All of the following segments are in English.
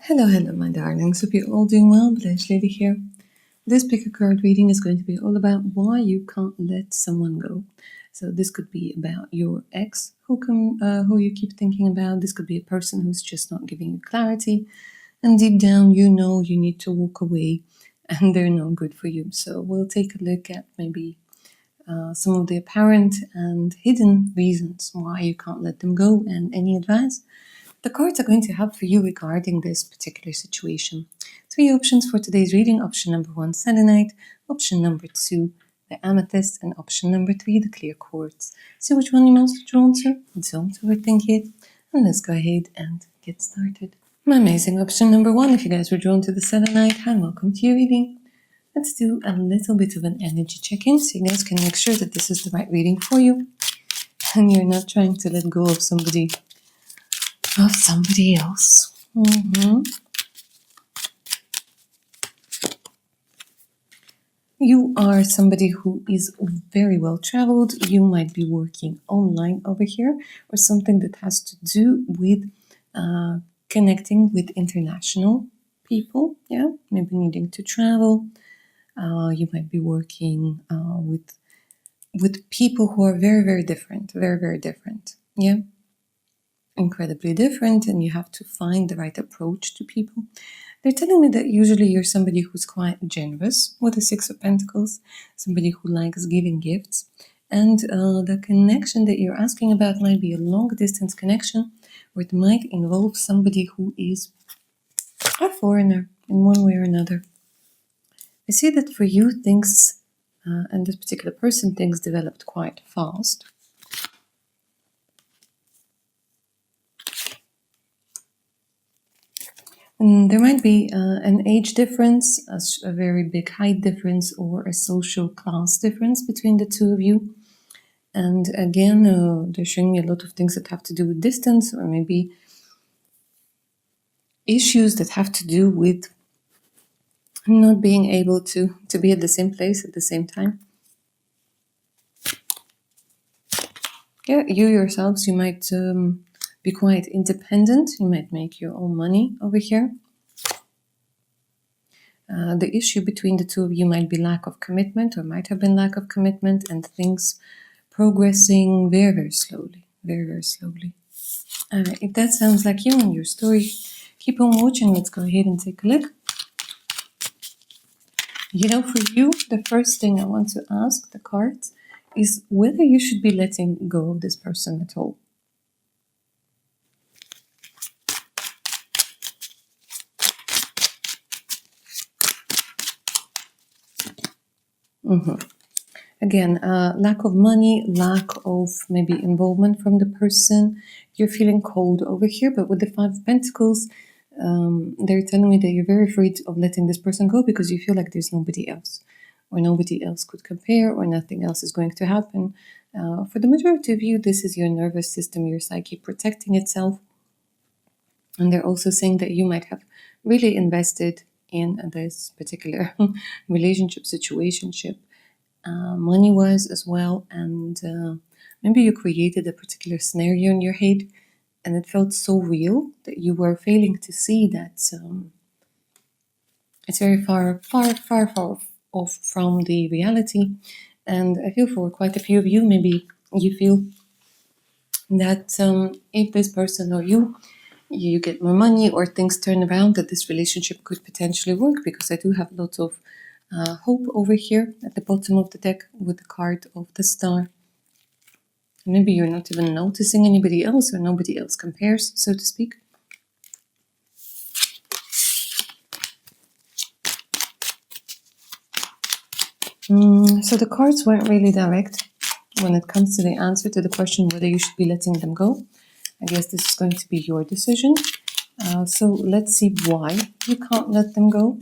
Hello, my darlings. Hope you're all doing well. Blush Lily here. This pick a card reading is going to be all about why you can't let someone go. So this could be about your ex who you keep thinking about. This could be a person who's just not giving you clarity, and deep down you know you need to walk away, and they're not good for you. So we'll take a look at maybe some of the apparent and hidden reasons why you can't let them go, and any advice the cards are going to have for you regarding this particular situation. 3 options for today's reading. Option number 1, selenite. Option number 2, the amethyst. And option number 3, the clear quartz. See which one you're most drawn to. Don't overthink it. And let's go ahead and get started. My amazing option number 1, if you guys were drawn to the selenite, and welcome to your reading. Let's do a little bit of an energy check-in so you guys can make sure that this is the right reading for you. And you're not trying to let go of somebody else. You are somebody who is very well traveled. You might be working online over here, or something that has to do with connecting with international people. Yeah, maybe needing to travel. You might be working with people who are very, very different. Very, very different. Yeah. Incredibly different, and you have to find the right approach to people. They're telling me that usually you're somebody who's quite generous with the 6 of Pentacles, somebody who likes giving gifts, and the connection that you're asking about might be a long-distance connection, or it might involve somebody who is a foreigner in one way or another. I see that for you things, and this particular person, things developed quite fast. And there might be an age difference, a very big height difference, or a social class difference between the two of you. And again, they're showing me a lot of things that have to do with distance, or maybe issues that have to do with not being able to be at the same place at the same time. Yeah, you yourselves, you might be quite independent. You might make your own money over here. The issue between the two of you might be lack of commitment, or might have been lack of commitment, and things progressing very, very slowly. Very, very slowly. Alright, if that sounds like you and your story, keep on watching. Let's go ahead and take a look. You know, for you, the first thing I want to ask the cards is whether you should be letting go of this person at all. Again, lack of money, lack of maybe involvement from the person. You're feeling cold over here, but with the 5 of Pentacles, they're telling me that you're very afraid of letting this person go because you feel like there's nobody else, or nobody else could compare, or nothing else is going to happen. For the majority of you, this is your nervous system, your psyche protecting itself. And they're also saying that you might have really invested in this particular relationship, situationship, money-wise as well, and maybe you created a particular scenario in your head, and it felt so real that you were failing to see that it's very far off from the reality. And I feel for quite a few of you, maybe you feel that if this person or you get more money, or things turn around, that this relationship could potentially work, because I do have lots of hope over here at the bottom of the deck with the card of the Star. Maybe you're not even noticing anybody else, or nobody else compares, so to speak. So the cards weren't really direct when it comes to the answer to the question whether you should be letting them go. I guess this is going to be your decision. So let's see why you can't let them go.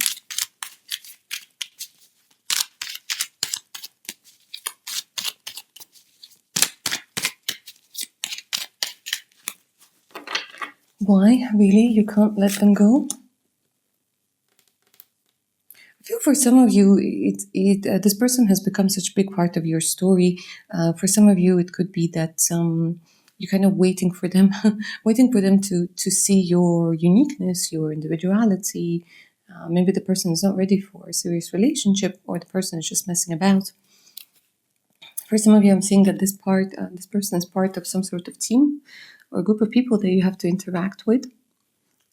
Why, really, you can't let them go? I feel for some of you, this person has become such a big part of your story. For some of you, it could be that you're kind of waiting for them, waiting for them to see your uniqueness, your individuality. Maybe the person is not ready for a serious relationship, or the person is just messing about. For some of you, I'm seeing that this person is part of some sort of team or group of people that you have to interact with.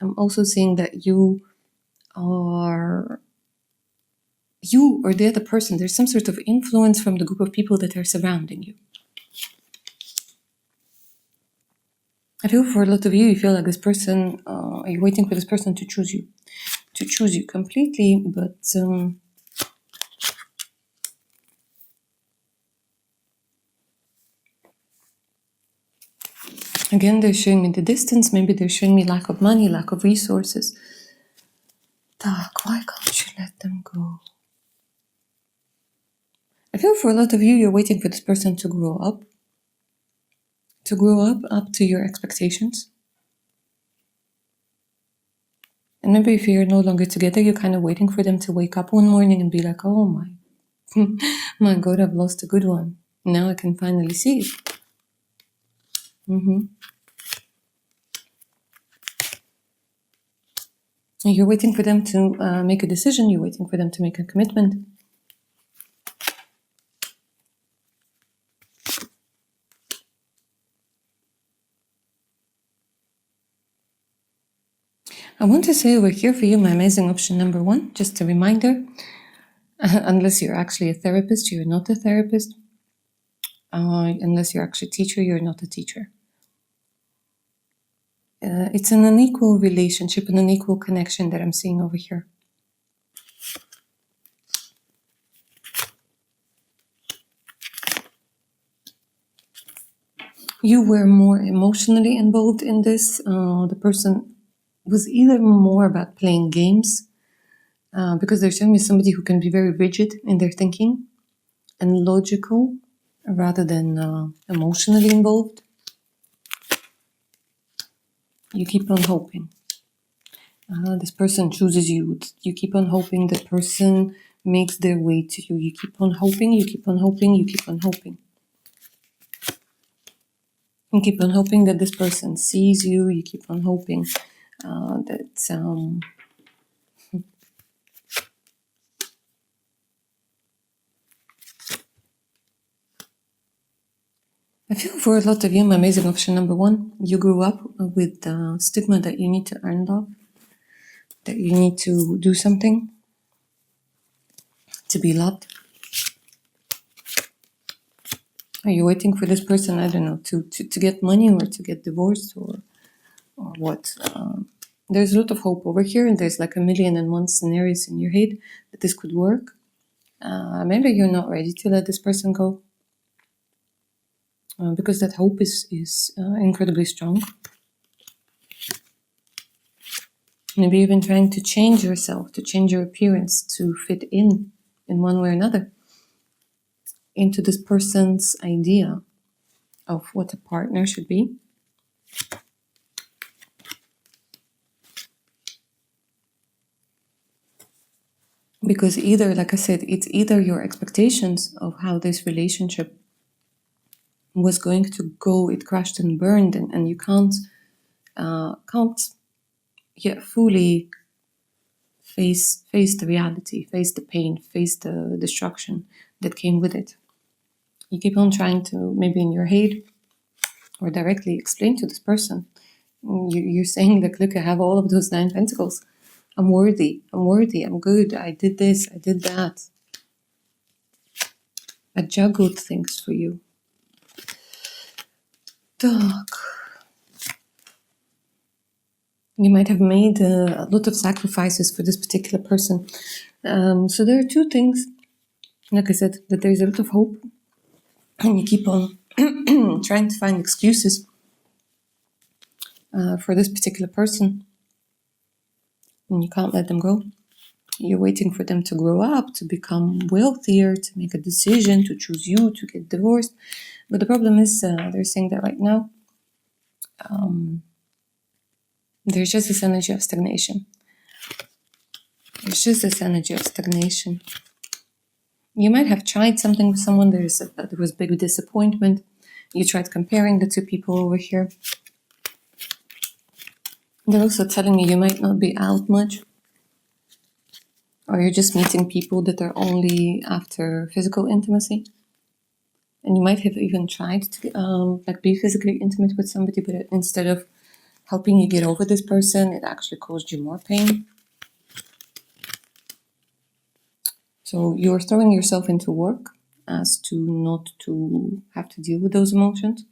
I'm also seeing that you or the other person, there's some sort of influence from the group of people that are surrounding you. I feel for a lot of you, you feel like this person, you're waiting for this person to choose you completely, but again, they're showing me the distance. Maybe they're showing me lack of money, lack of resources. Tak, why can't you let them go? I feel for a lot of you, you're waiting for this person to grow up to your expectations. And maybe if you're no longer together, you're kind of waiting for them to wake up one morning and be like, oh my God, I've lost a good one. Now I can finally see it. You're waiting for them to make a decision. You're waiting for them to make a commitment. I want to say over here for you, my amazing option number 1, just a reminder, unless you're actually a therapist, you're not a therapist. Unless you're actually a teacher, you're not a teacher. It's an unequal relationship, an unequal connection that I'm seeing over here. You were more emotionally involved in this. The person was either more about playing games, because they're showing me somebody who can be very rigid in their thinking and logical rather than emotionally involved. You keep on hoping. This person chooses you. You keep on hoping the person makes their way to you. You keep on hoping, you keep on hoping, you keep on hoping. You keep on hoping that this person sees you. You keep on hoping that... I feel for a lot of you, my amazing option number 1, you grew up with the stigma that you need to earn love, that you need to do something to be loved. Are you waiting for this person, I don't know, to get money or to get divorced or what? There's a lot of hope over here, and there's like 1,000,001 scenarios in your head that this could work. Maybe you're not ready to let this person go. Because that hope is incredibly strong. Maybe you've been trying to change yourself, to change your appearance, to fit in one way or another, into this person's idea of what a partner should be. Because either, like I said, it's either your expectations of how this relationship was going to go, it crashed and burned, and you can't yet fully face the reality, face the pain, face the destruction that came with it. You keep on trying to, maybe in your head or directly, explain to this person. You're saying that, look, I have all of those 9 pentacles. I'm worthy, I'm good, I did this, I did that. I juggled things for you. Dark. You might have made a lot of sacrifices for this particular person. So there are 2 things. Like I said, that there is a lot of hope, and you keep on trying to find excuses for this particular person, and you can't let them go. You're waiting for them to grow up, to become wealthier, to make a decision, to choose you, to get divorced. But the problem is, they're saying that right now, there's just this energy of stagnation. There's just this energy of stagnation. You might have tried something with someone, there was big disappointment. You tried comparing the two people over here. They're also telling me you might not be out much, or you're just meeting people that are only after physical intimacy. And you might have even tried to like be physically intimate with somebody, but instead of helping you get over this person, it actually caused you more pain. So you're throwing yourself into work as to not to have to deal with those emotions.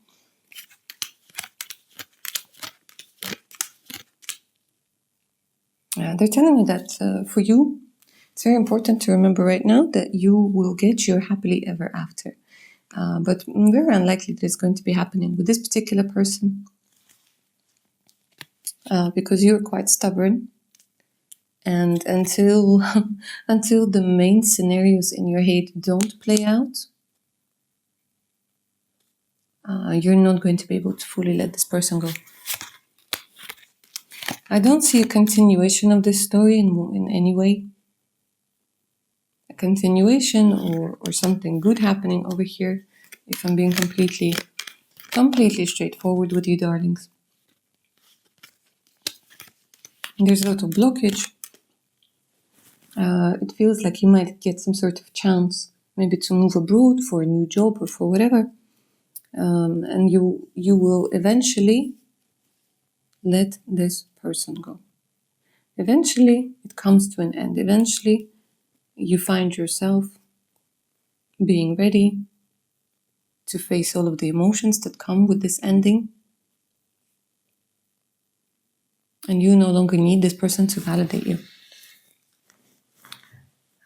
They're telling me that for you, it's very important to remember right now that you will get your happily ever after. But very unlikely that it's going to be happening with this particular person because you're quite stubborn. And until until the main scenarios in your head don't play out, you're not going to be able to fully let this person go. I don't see a continuation of this story in any way. A continuation or something good happening over here, if I'm being completely straightforward with you, darlings. And there's a lot of blockage. It feels like you might get some sort of chance, maybe to move abroad for a new job or for whatever. And you will eventually let this person go. Eventually, it comes to an end. Eventually, you find yourself being ready to face all of the emotions that come with this ending. And you no longer need this person to validate you.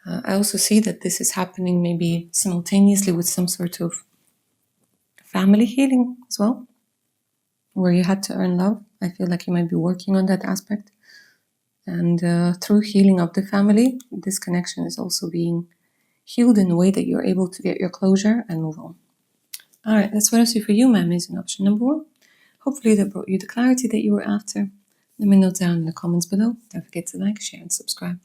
I also see that this is happening maybe simultaneously with some sort of family healing as well, where you had to earn love. I feel like you might be working on that aspect. And through healing of the family, this connection is also being healed in a way that you're able to get your closure and move on. All right, that's what I see for you, my amazing option number 1. Hopefully that brought you the clarity that you were after. Let me know down in the comments below. Don't forget to like, share, and subscribe.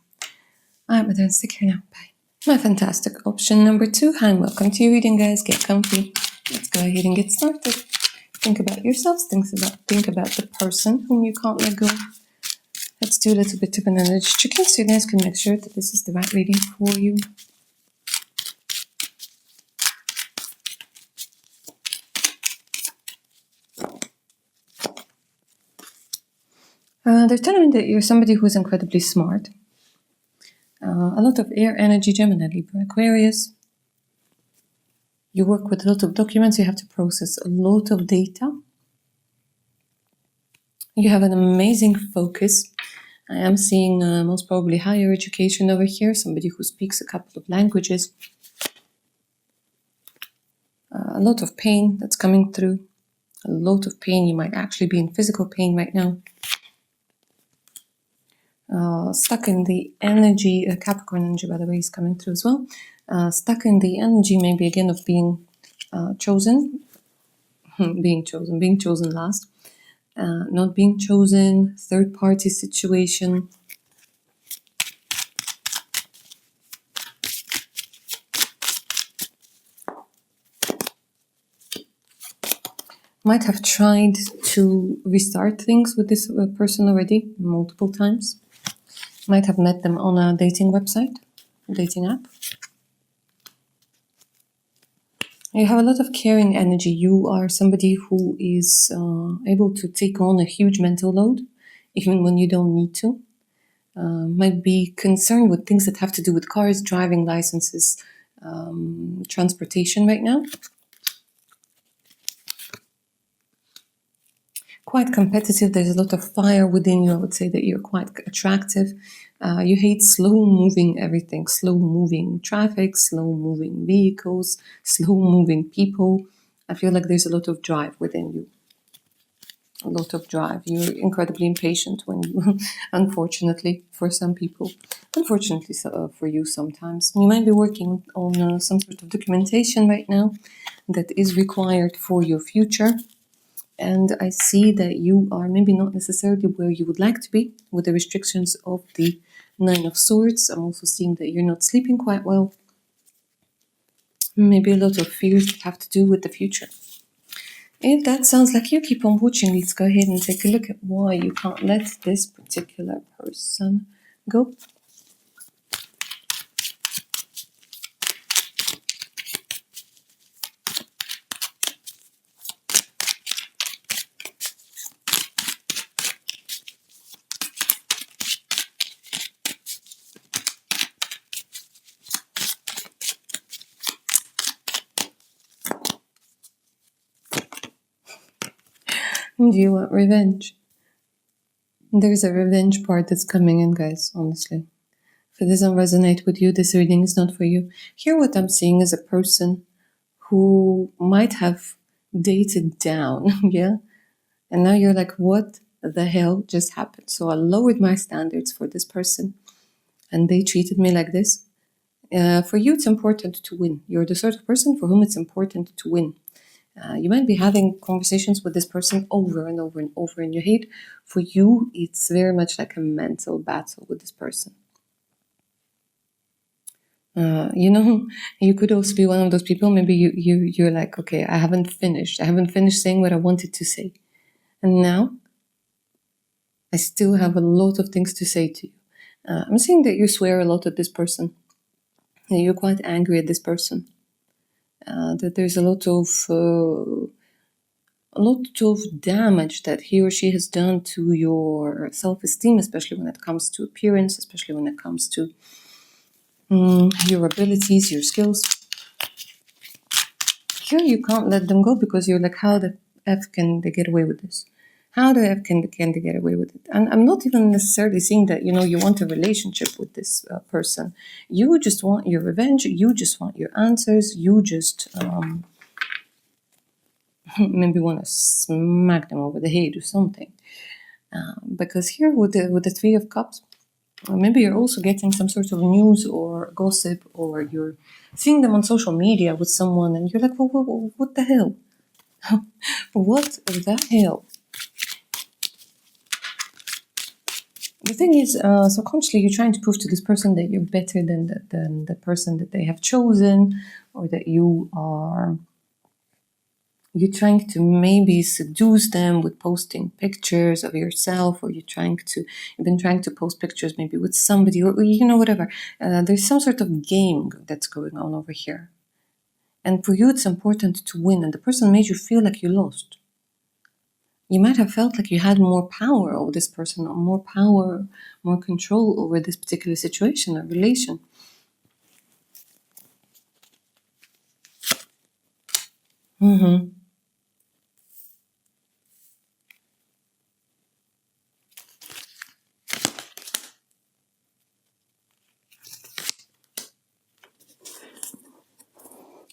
All right, my darlings, take care now. Bye. My fantastic option number 2. Hi, and welcome to your reading, guys. Get comfy. Let's go ahead and get started. Think about yourselves. Think about the person whom you can't let go. Let's do a little bit of an energy check-in so you guys can make sure that this is the right reading for you. They're telling me that you're somebody who's incredibly smart. A lot of air energy, Gemini, Libra, Aquarius. You work with a lot of documents. You have to process a lot of data. You have an amazing focus. I am seeing most probably higher education over here, somebody who speaks a couple of languages. A lot of pain that's coming through. A lot of pain. You might actually be in physical pain right now. Stuck in the energy, Capricorn energy, by the way, is coming through as well. Stuck in the energy, maybe again, of being chosen, being chosen last, not being chosen, third-party situation. Might have tried to restart things with this person already multiple times. Might have met them on a dating website, a dating app. You have a lot of caring energy. You are somebody who is able to take on a huge mental load, even when you don't need to. Might be concerned with things that have to do with cars, driving licenses, transportation right now. Quite competitive. There's a lot of fire within you. I would say that you're quite attractive. You hate slow-moving everything, slow-moving traffic, slow-moving vehicles, slow-moving people. I feel like there's a lot of drive within you. A lot of drive. You're incredibly impatient when you, unfortunately, for some people. Unfortunately for you sometimes. You might be working on some sort of documentation right now that is required for your future. And I see that you are maybe not necessarily where you would like to be with the restrictions of the 9 of Swords. I'm also seeing that you're not sleeping quite well. Maybe a lot of fears that have to do with the future. If that sounds like you, keep on watching. Let's go ahead and take a look at why you can't let this particular person go. Do you want revenge? There's a revenge part that's coming in, guys, honestly. If it doesn't resonate with you, this reading is not for you. Here, what I'm seeing is a person who might have dated down, yeah? And now you're like, what the hell just happened? So I lowered my standards for this person and they treated me like this. For you, it's important to win. You're the sort of person for whom it's important to win. You might be having conversations with this person over and over and over in your head. For you, it's very much like a mental battle with this person. You could also be one of those people. Maybe you're like, okay, I haven't finished saying what I wanted to say, and now I still have a lot of things to say to you. I'm saying that you swear a lot at this person, that you're quite angry at this person, that there's a lot of damage that he or she has done to your self-esteem, especially when it comes to appearance, especially when it comes to your abilities, your skills. Here you can't let them go because you're like, how the F can they get away with this? How the F can they get away with it? And I'm not even necessarily saying that, you want a relationship with this person. You just want your revenge. You just want your answers. You just maybe want to smack them over the head or something. Because here with the Three of Cups, maybe you're also getting some sort of news or gossip, or you're seeing them on social media with someone and you're like, what the hell? What the hell? The thing is, subconsciously, you're trying to prove to this person that you're better than the person that they have chosen, or that you're trying to maybe seduce them with posting pictures of yourself, or you've been trying to post pictures maybe with somebody, or whatever. There's some sort of game that's going on over here. And for you, it's important to win, and the person made you feel like you lost. You might have felt like you had more power over this person, or more power, more control over this particular situation or relation.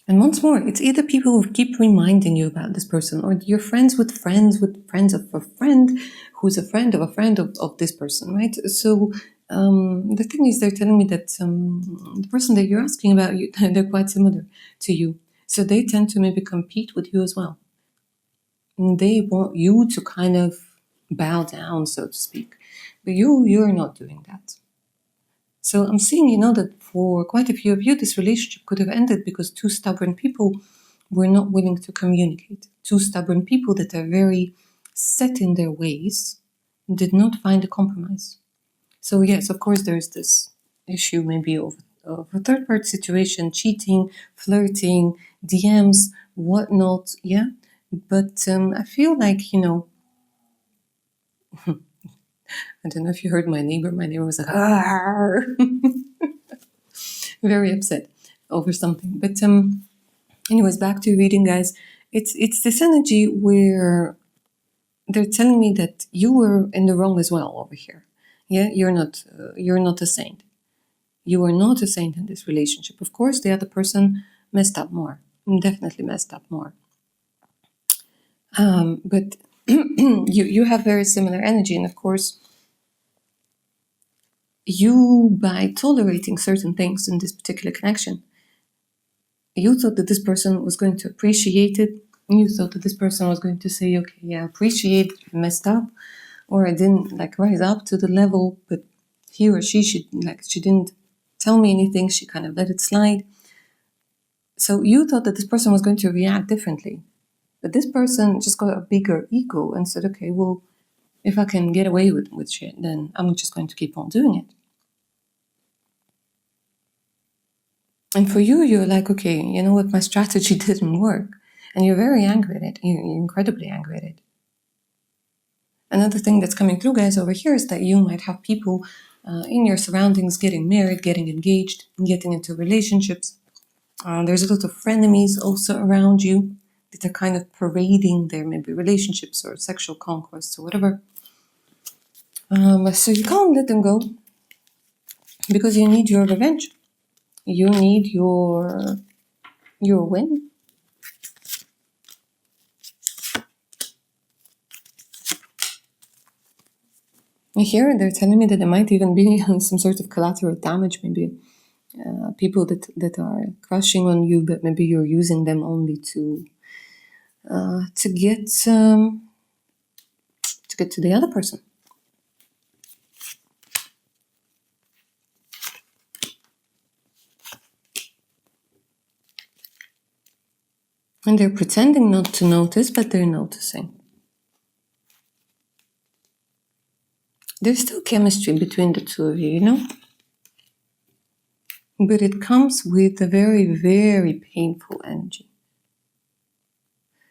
And once more, it's either people who keep reminding you about this person, or you're friends with friends of a friend who's a friend of this person, right? So the thing is, they're telling me that the person that you're asking about, they're quite similar to you. So they tend to maybe compete with you as well. And they want you to kind of bow down, so to speak. But you're not doing that. So I'm seeing, that for quite a few of you, this relationship could have ended because two stubborn people were not willing to communicate. Two stubborn people that are very set in their ways did not find a compromise. So yes, of course, there's this issue maybe of a third-party situation, cheating, flirting, DMs, whatnot, yeah? But I feel like, I don't know if you heard my neighbor. My neighbor was like, very upset over something. But anyways, back to reading, guys. It's this energy where they're telling me that you were in the wrong as well over here. Yeah, you're not a saint. You are not a saint in this relationship. Of course, the other person messed up more. Definitely messed up more. But you have very similar energy, and of course, you, by tolerating certain things in this particular connection, you thought that this person was going to appreciate it. You thought that this person was going to say, okay, yeah, appreciate, messed up, or I didn't rise up to the level, but he or she didn't tell me anything. She kind of let it slide. So you thought that this person was going to react differently. But this person just got a bigger ego and said, okay, well, if I can get away with shit, then I'm just going to keep on doing it. And for you, you're like, okay, you know what, my strategy didn't work. And you're very angry at it. You're incredibly angry at it. Another thing that's coming through, guys, over here is that you might have people in your surroundings getting married, getting engaged, getting into relationships. There's a lot of frenemies also around you that are kind of parading their maybe relationships or sexual conquests or whatever. So you can't let them go because you need your revenge. You need your win. Here they're telling me that there might even be some sort of collateral damage, maybe people that are crushing on you, but maybe you're using them only to get to the other person. And they're pretending not to notice, but they're noticing. There's still chemistry between the two of you, you know? But it comes with a very, very painful energy.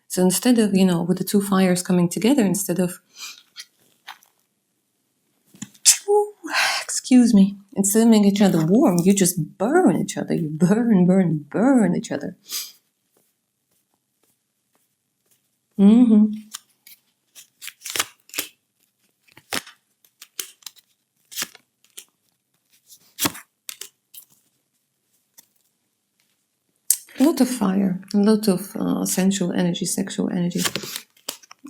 So instead of, with the two fires coming together, instead of, instead of making each other warm, you just burn each other. You burn each other. A lot of fire, a lot of sensual energy, sexual energy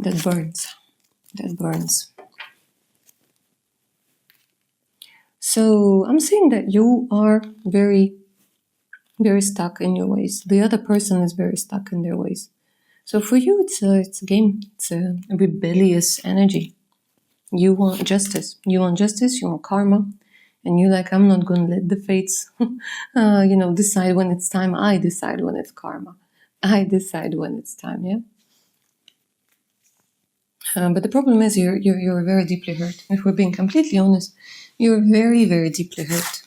that burns. So I'm saying that you are very, very stuck in your ways. The other person is very stuck in their ways. So for you, it's a game. It's a rebellious energy. You want justice. You want karma. And you're like, I'm not going to let the fates, decide when it's time. I decide when it's karma. I decide when it's time, yeah? But the problem is you're very deeply hurt. If we're being completely honest, you're very, very deeply hurt.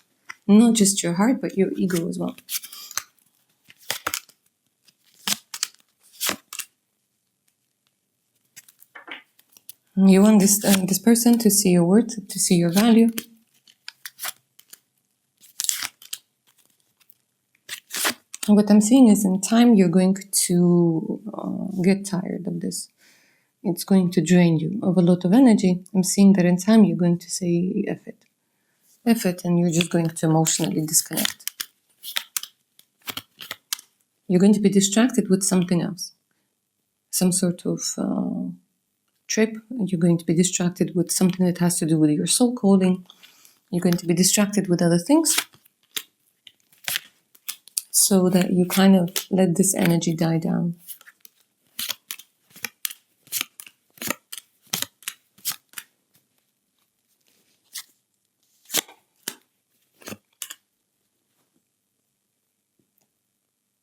Not just your heart, but your ego as well. You want this person to see your worth, to see your value. What I'm seeing is in time you're going to get tired of this. It's going to drain you of a lot of energy. I'm seeing that in time you're going to say F it, and you're just going to emotionally disconnect. You're going to be distracted with something else. Some sort of trip. You're going to be distracted with something that has to do with your soul calling. You're going to be distracted with other things, so that you kind of let this energy die down.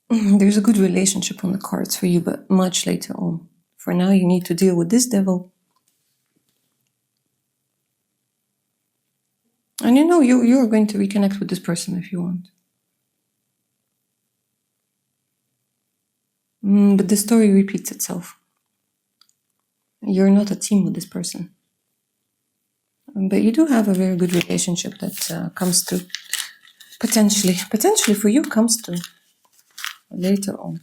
There's a good relationship on the cards for you, but much later on. For now, you need to deal with this devil. And you're going to reconnect with this person if you want. But the story repeats itself. You're not a team with this person. But you do have a very good relationship that comes through. Potentially for you comes through later on.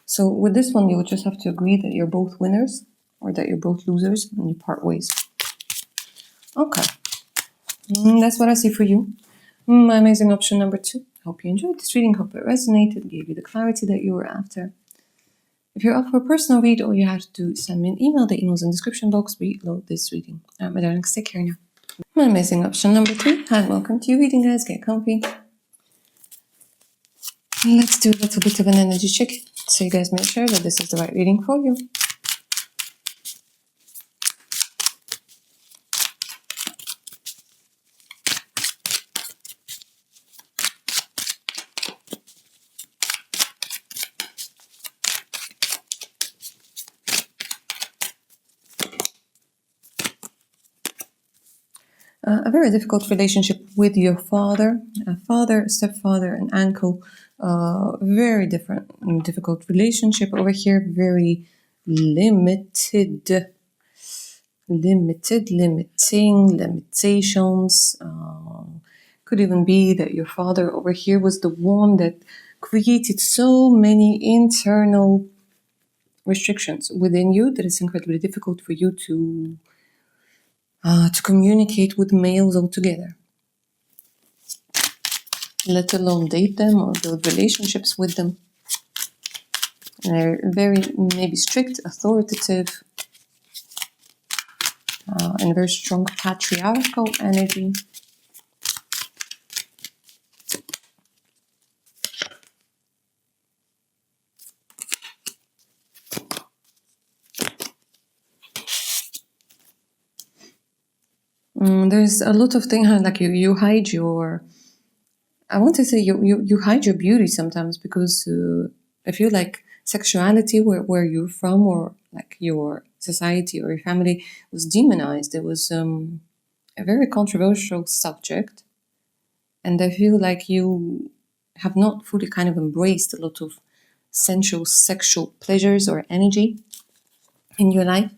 So with this one, you would just have to agree that you're both winners or that you're both losers and you part ways. Okay. That's what I see for you. My amazing option number 2. Hope you enjoyed this reading. Hope it resonated, gave you the clarity that you were after. If you're up for a personal read, all you have to do is send me an email. The email's in the description box below this reading. Alright, my darlings, take care now. My amazing option number 3. Hi, welcome to your reading, guys. Get comfy. Let's do a little bit of an energy check so you guys make sure that this is the right reading for you. A very difficult relationship with your father, a father, stepfather, and uncle. Very difficult relationship over here. Very limiting, limitations. Could even be that your father over here was the one that created so many internal restrictions within you that it's incredibly difficult for you to communicate with males altogether, let alone date them or build relationships with them. And they're very maybe strict, authoritative, and very strong patriarchal energy. There's a lot of things like you hide your. I want to say you hide your beauty sometimes because I feel like sexuality where you're from or like your society or your family was demonized. It was a very controversial subject, and I feel like you have not fully kind of embraced a lot of sensual sexual pleasures or energy in your life.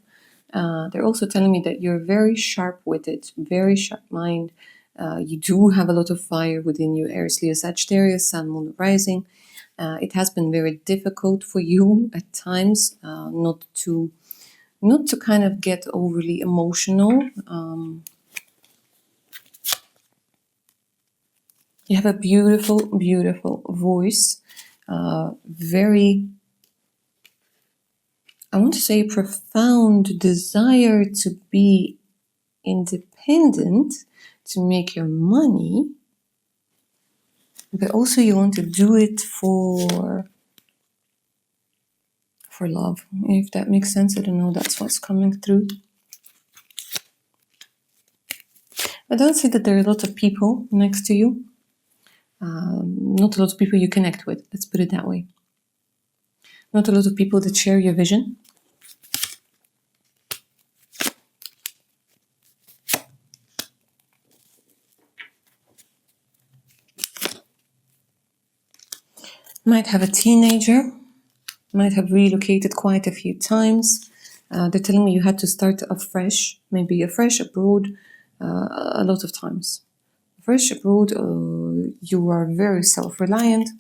They're also telling me that you're very sharp-witted, very sharp mind. You do have a lot of fire within you, Aries, Leo, Sagittarius, Sun, Moon, Rising. It has been very difficult for you at times not to kind of get overly emotional. You have a beautiful, beautiful voice. Very, I want to say, profound desire to be independent, to make your money, but also you want to do it for love, if that makes sense. I don't know, that's what's coming through. I don't see that there are a lot of people next to you. Not a lot of people you connect with, let's put it that way. Not a lot of people that share your vision. Might have a teenager, might have relocated quite a few times. They're telling me you had to start afresh, maybe afresh abroad, a lot of times. Fresh abroad, you are very self-reliant.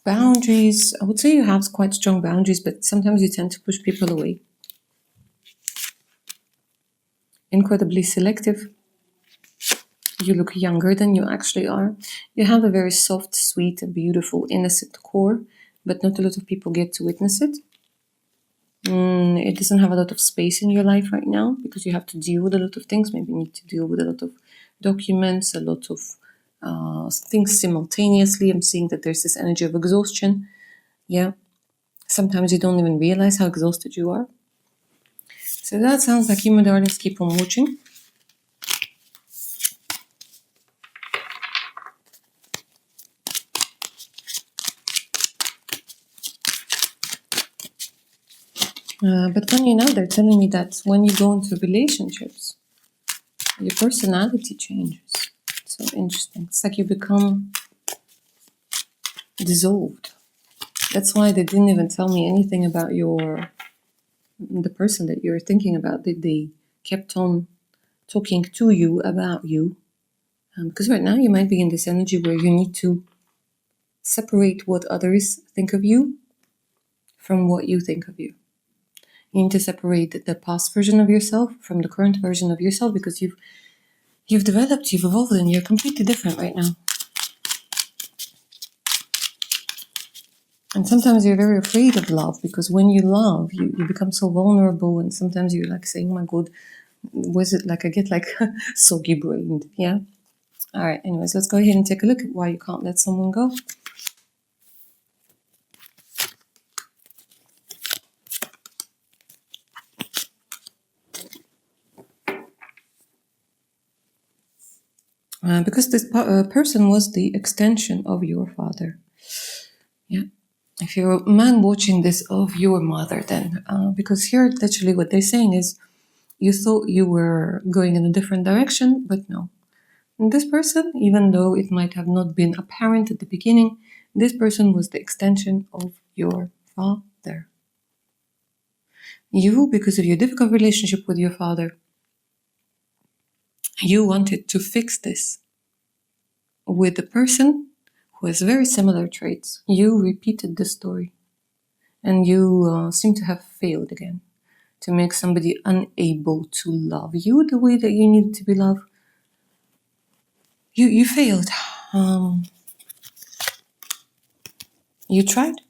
Boundaries, I would say you have quite strong boundaries, but sometimes you tend to push people away. Incredibly selective. You look younger than you actually are. You have a very soft, sweet, beautiful, innocent core, but not a lot of people get to witness it. It doesn't have a lot of space in your life right now because you have to deal with a lot of things. Maybe you need to deal with a lot of documents, a lot of things simultaneously. I'm seeing that there's this energy of exhaustion. Yeah. Sometimes you don't even realize how exhausted you are. So that sounds like you, my darlings, keep on watching. But funny enough, they're telling me that when you go into relationships, your personality changes. So interesting. It's like you become dissolved. That's why they didn't even tell me anything about the person that you're thinking about. They kept on talking to you about you. Because right now you might be in this energy where you need to separate what others think of you from what you think of you. You need to separate the past version of yourself from the current version of yourself because you've developed, you've evolved, and you're completely different right now. And sometimes you're very afraid of love because when you love, you become so vulnerable, and sometimes you're like saying, my God, was it like I get like soggy brained, yeah? All right, anyways, let's go ahead and take a look at why you can't let someone go. Because this person was the extension of your father. Yeah. if you're a man watching this, of your mother, then because here literally what they're saying is you thought you were going in a different direction, but no. And this person, even though it might have not been apparent at the beginning, this person was the extension of your father. You, because of your difficult relationship with your father, you wanted to fix this with the person who has very similar traits. You repeated the story, and you seem to have failed again to make somebody unable to love you the way that you needed to be loved. You failed. You tried.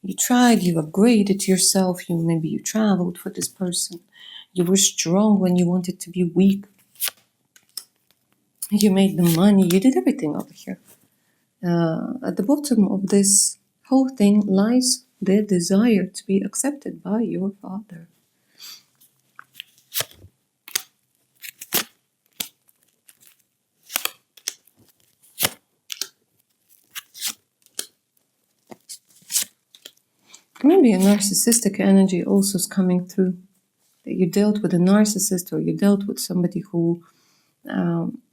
You tried, you upgraded yourself, maybe you traveled for this person. You were strong when you wanted to be weak. You made the money, you did everything over here. At the bottom of this whole thing lies the desire to be accepted by your father. Maybe a narcissistic energy also is coming through. That you dealt with a narcissist, or you dealt with somebody who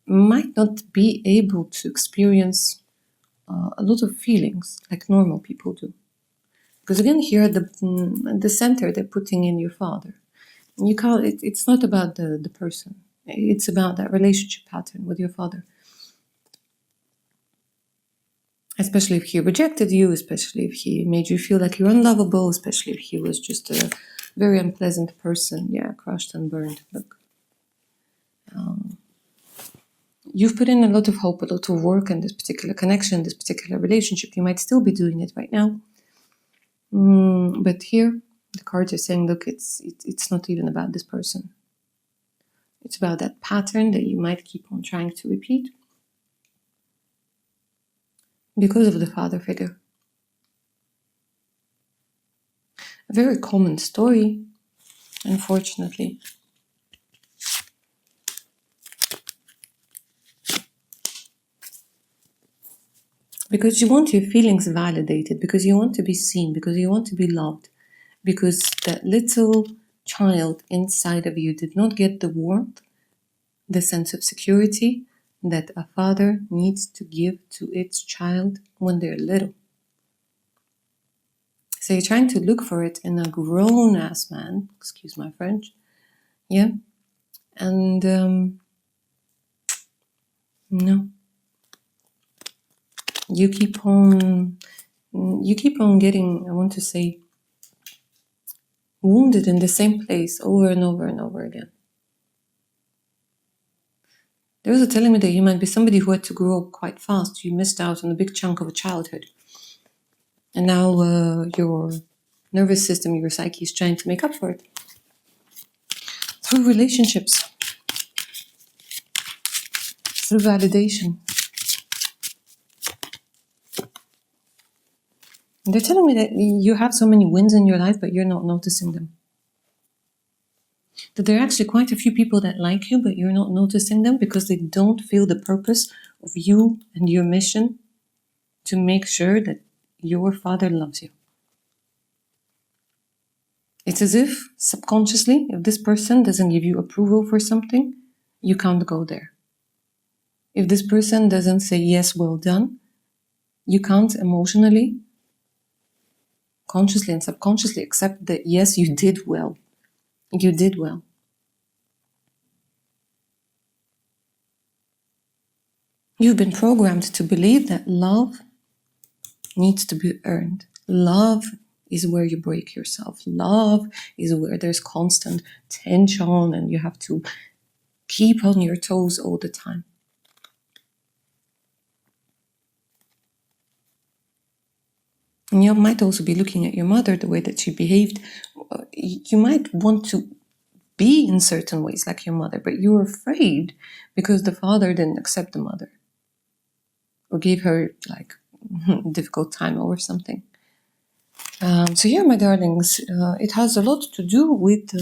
might not be able to experience a lot of feelings like normal people do. Because again, here at the center, they're putting in your father. You can't. It's not about the person. It's about that relationship pattern with your father. Especially if he rejected you, especially if he made you feel like you're unlovable, especially if he was just a very unpleasant person. Yeah, crushed and burned. Look. You've put in a lot of hope, a lot of work in this particular connection, this particular relationship. You might still be doing it right now. But here, the cards are saying, look, it's not even about this person. It's about that pattern that you might keep on trying to repeat because of the father figure. A very common story, unfortunately. Because you want your feelings validated, because you want to be seen, because you want to be loved, because that little child inside of you did not get the warmth, the sense of security that a father needs to give to its child when they're little. So you're trying to look for it in a grown-ass man, excuse my French, yeah? And no. You keep on getting, I want to say, wounded in the same place over and over and over again. There was a telling me that you might be somebody who had to grow up quite fast. You missed out on a big chunk of a childhood. And now your nervous system, your psyche is trying to make up for it. Through relationships. Through validation. And they're telling me that you have so many wins in your life, but you're not noticing them. That there are actually quite a few people that like you, but you're not noticing them because they don't feel the purpose of you and your mission to make sure that your father loves you. It's as if, subconsciously, if this person doesn't give you approval for something, you can't go there. If this person doesn't say, yes, well done, you can't emotionally, consciously and subconsciously accept that, yes, you did well. You did well. You've been programmed to believe that love needs to be earned. Love is where you break yourself. Love is where there's constant tension and you have to keep on your toes all the time. And you might also be looking at your mother, the way that she behaved. You might want to be in certain ways like your mother, but you're afraid because the father didn't accept the mother or gave her like a difficult time or something. So yeah, my darlings, it has a lot to do with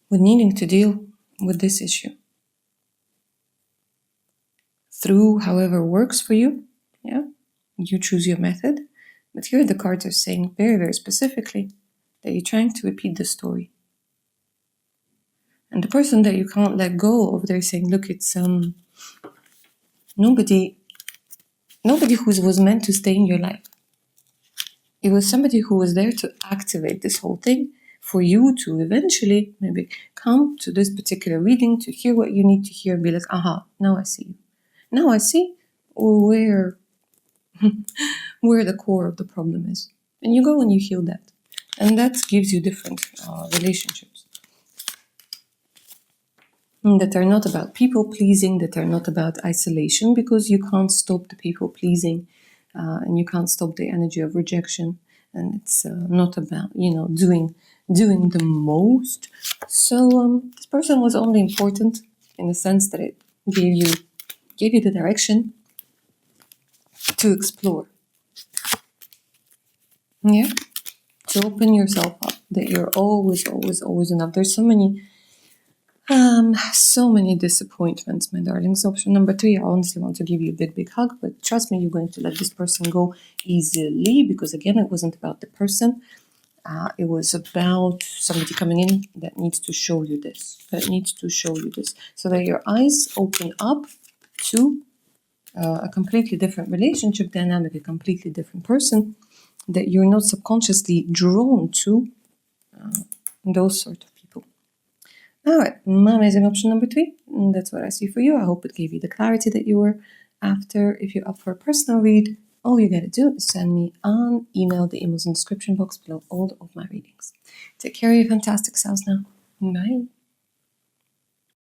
needing to deal with this issue through however works for you. Yeah, you choose your method. But here the cards are saying very, very specifically that you're trying to repeat the story. And the person that you can't let go of, they're saying, look, it's nobody who was meant to stay in your life. It was somebody who was there to activate this whole thing for you to eventually maybe come to this particular reading, to hear what you need to hear, and be like, aha, now I see you. Now I see where the core of the problem is. And you go and you heal that. And that gives you different relationships that are not about people pleasing, that are not about isolation, because you can't stop the people pleasing and you can't stop the energy of rejection. And it's not about, doing the most. So this person was only important in the sense that it gave you the direction to explore. Yeah, to open yourself up, that you're always, always, always enough. There's so many disappointments, my darlings. Option number 3, I honestly want to give you a big, big hug, but trust me, you're going to let this person go easily, because again, it wasn't about the person. It was about somebody coming in that needs to show you this, so that your eyes open up to a completely different relationship dynamic, a completely different person, that you're not subconsciously drawn to those sort of people. All right, my amazing option number 3, that's what I see for you. I hope it gave you the clarity that you were after. If you're up for a personal read, all you gotta do is send me an email. The email's in the description box below all of my readings. Take care of your fantastic selves now. Bye.